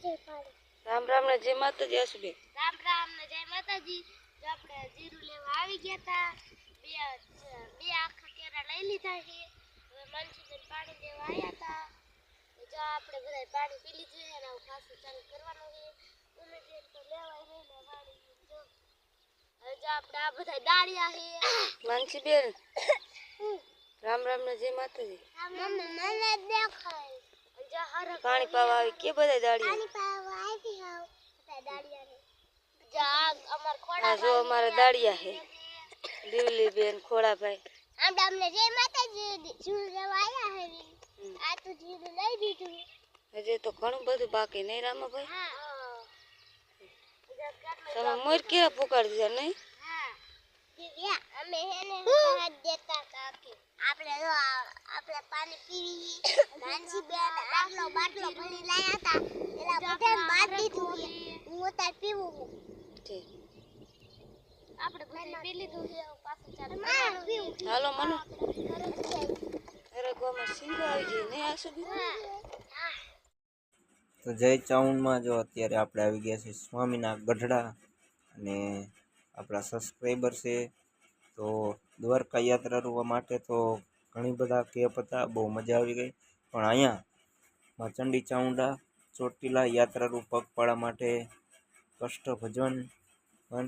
રામ રામ ને જય માતાજી આસુબે રામ રામ ને જય માતાજી જો આપણે જીરું લેવા આવી ગયા તા બે આખા કેરા લઈ લીધા છે હવે મનસીબેન પાણી દેવા આવ્યા તા જો આપણે બધા પાણી પી લીધું છે અને પાછું ચાલુ કરવાનું છે ઉમેદવાર તો લેવાય નહીં ને પાણી જો હવે જો આપણે આ બધા દાળિયા છે મનસીબેન રામ રામ ને જય માતાજી મમ્મી મને દેખાય જો હર પાણી પાવા આવી કે બધા દાડિયા પાણી પાવા આવી હાવ બધા દાળિયા ને જો અમાર ખોડા આ જો અમારા દાડિયા છે દીવલી બેન ખોડાભાઈ આમ અમને જય માતાજી જીરું લેવા આવ્યા હે આ તો જીરું લઈ દીધું હજી તો ઘણું બધું બાકી નહીં રામાભાઈ હા તમે મોર કેવા પુકાડી દીધા નહીં હા દિવ્યા અમે હેને હાથ દેતા કાકી આપણે જો આપણે પાણી પીવી નાનસી બેન બાટલો ભરી લાયા હતા એલા બધાને બાદ દીધું હું તાર પીવું ઠીક આપણે બધા પી લીધું છે પાછું ચાલે હાલો મનો અરે ગોમાં સિંગો આવી ગઈ નહીં આસુબે તો જય ચાઉનમાં જો અત્યારે આપણે આવી ગયા છે સ્વામીના ગઢડા અને આપણા સબસ્ક્રાઈબર છે તો દ્વારકા યાત્રા કરવા માટે તો ઘણી બધા કેપ હતા બહુ મજા આવી ગઈ પણ અહીંયા માં ચંડી ચાઉંડા ચોટીલા યાત્રારૂ પગપાળા માટે કષ્ટભજન પણ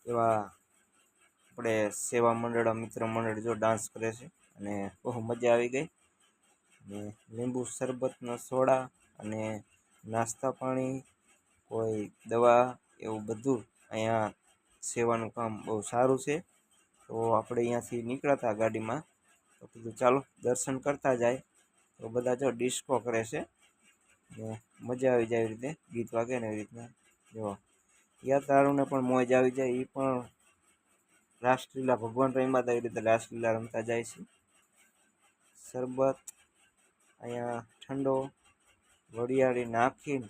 એવા આપણે સેવા મંડળ મિત્ર મંડળ જો ડાન્સ કરે છે અને બહુ મજા આવી ગઈ અને લીંબુ શરબતનો સોડા અને નાસ્તા પાણી કોઈ દવા એવું બધું અહીંયા સેવાનું કામ બહુ સારું છે તો આપણે અહીંયાથી નીકળ્યા હતા ગાડીમાં તો કીધું ચાલો દર્શન કરતા જાય તો બધા જો ડિસ્કો કરે છે ને મજા આવી જાય એવી રીતે ગીત વાગે ને એવી રીતના જો યાત્રાળુને પણ મોજ આવી જાય એ પણ રાસલીલા ભગવાન રમ્યા હતા એવી રીતે રાસલીલા રમતા જાય છે શરબત અહીંયા ઠંડો વરિયાળી નાખીને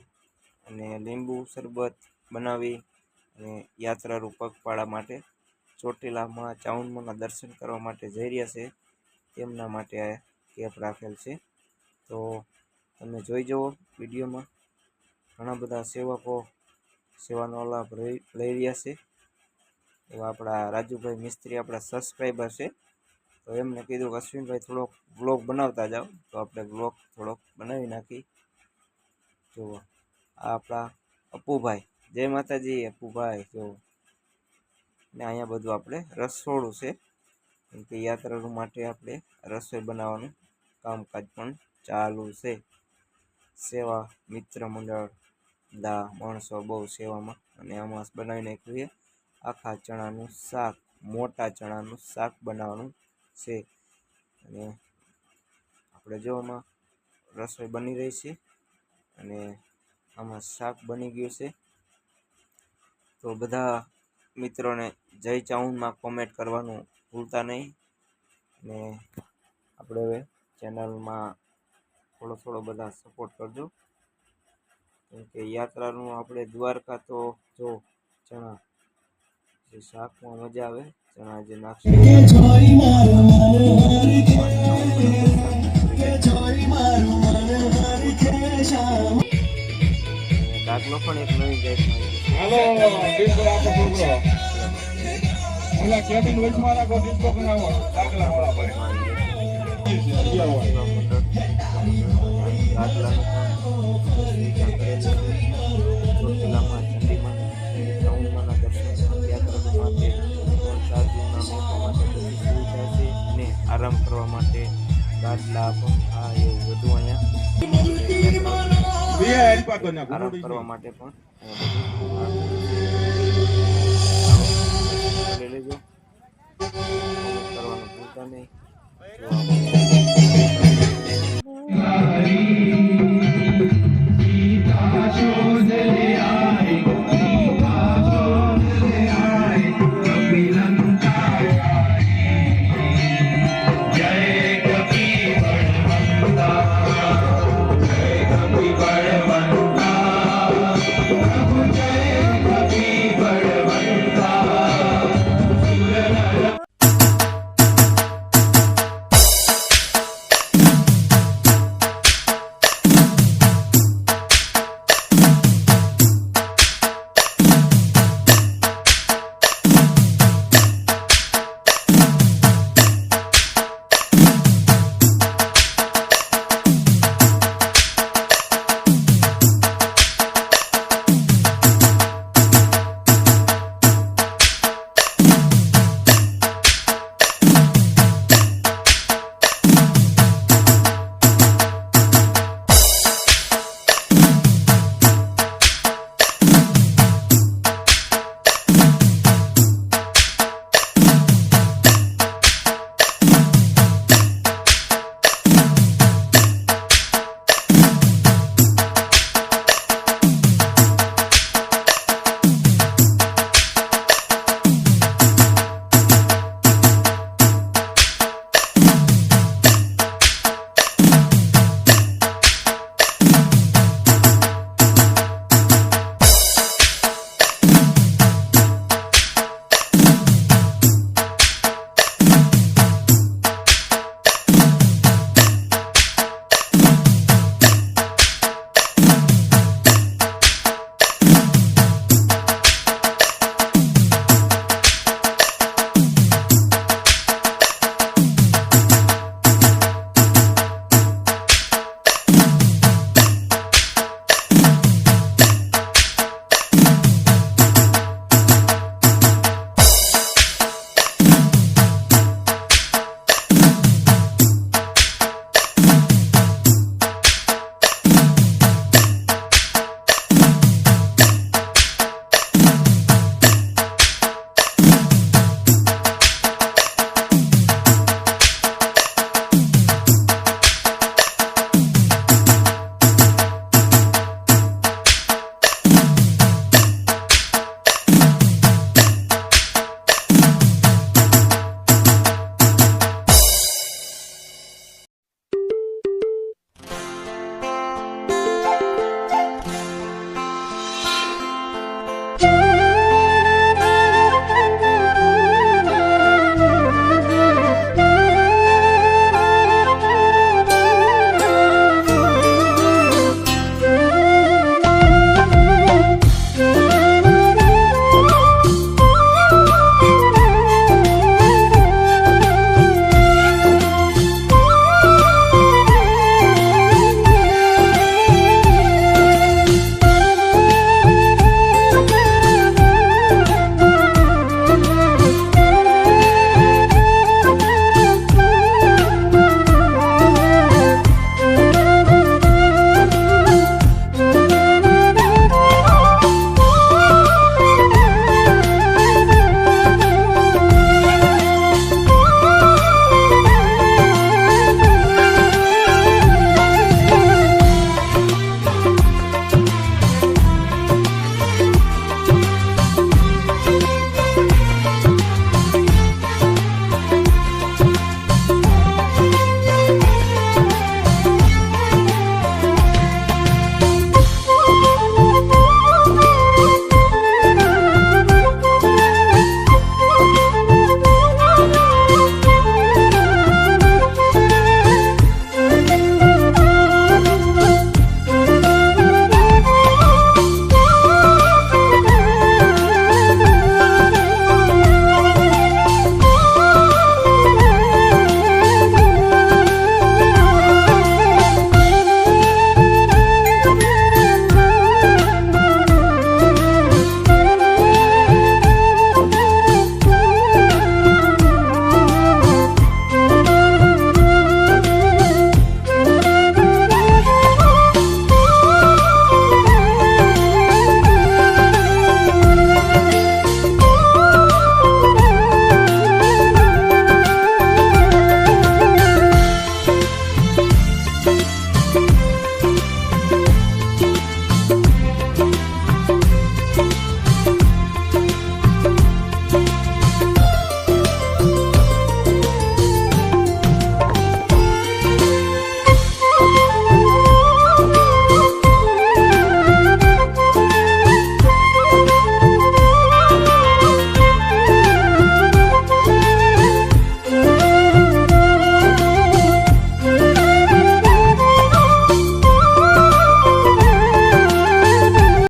અને લીંબુ શરબત બનાવી અને યાત્રાળુ પગપાળા માટે ચોટીલામાં ચાઉંડમાના દર્શન કરવા માટે જઈ રહ્યા છે તેમના માટે આ કેપ રાખેલ છે તો તમે જોઈ જુઓ વિડીયોમાં ઘણા બધા સેવકો સેવાનો લાભ લઈ રહ્યા છે એવા આપણા રાજુભાઈ મિસ્ત્રી આપણા સબસ્ક્રાઈબર છે તો એમને કીધું કે અશ્વિનભાઈ થોડોક વ્લોગ બનાવતા જાઓ તો આપણે વ્લોગ થોડોક બનાવી નાખી જુઓ આ આપણા અપુભાઈ જય માતાજી અપુભાઈ જો ને અહીંયા બધું આપણે રસોડું છે કેમ કે યાત્રાળુ માટે આપણે રસોઈ બનાવવાનું કામકાજ પણ ચાલુ છે સેવા મિત્ર મંડળ દા માણસો બહુ સેવામાં અને આમાં બનાવી નાખ્યું છે આખા ચણાનું શાક મોટા ચણાનું શાક બનાવવાનું છે અને આપણે જો આમાં રસોઈ બની રહી છે અને આમાં શાક બની ગયું છે તો બધા મિત્રોને જય ચાઉંડમાં કોમેન્ટ કરવાનું ભૂલતા નહીં અને આપણે હવે ચેનલમાં થોડો બધા સપોર્ટ કરજો કેમ કે યાત્રાનું આપણે દ્વારકા તો જો ચણા જે શાકમાં મજા આવે ચણા જે નાખશે દાખલો પણ એક નવી આરામ કરવા માટે ગાદલા પંખા એવું બધું અહીંયા આરામ કરવા માટે પણ લઈ લેજો કરવાનું ભૂલતા નહીં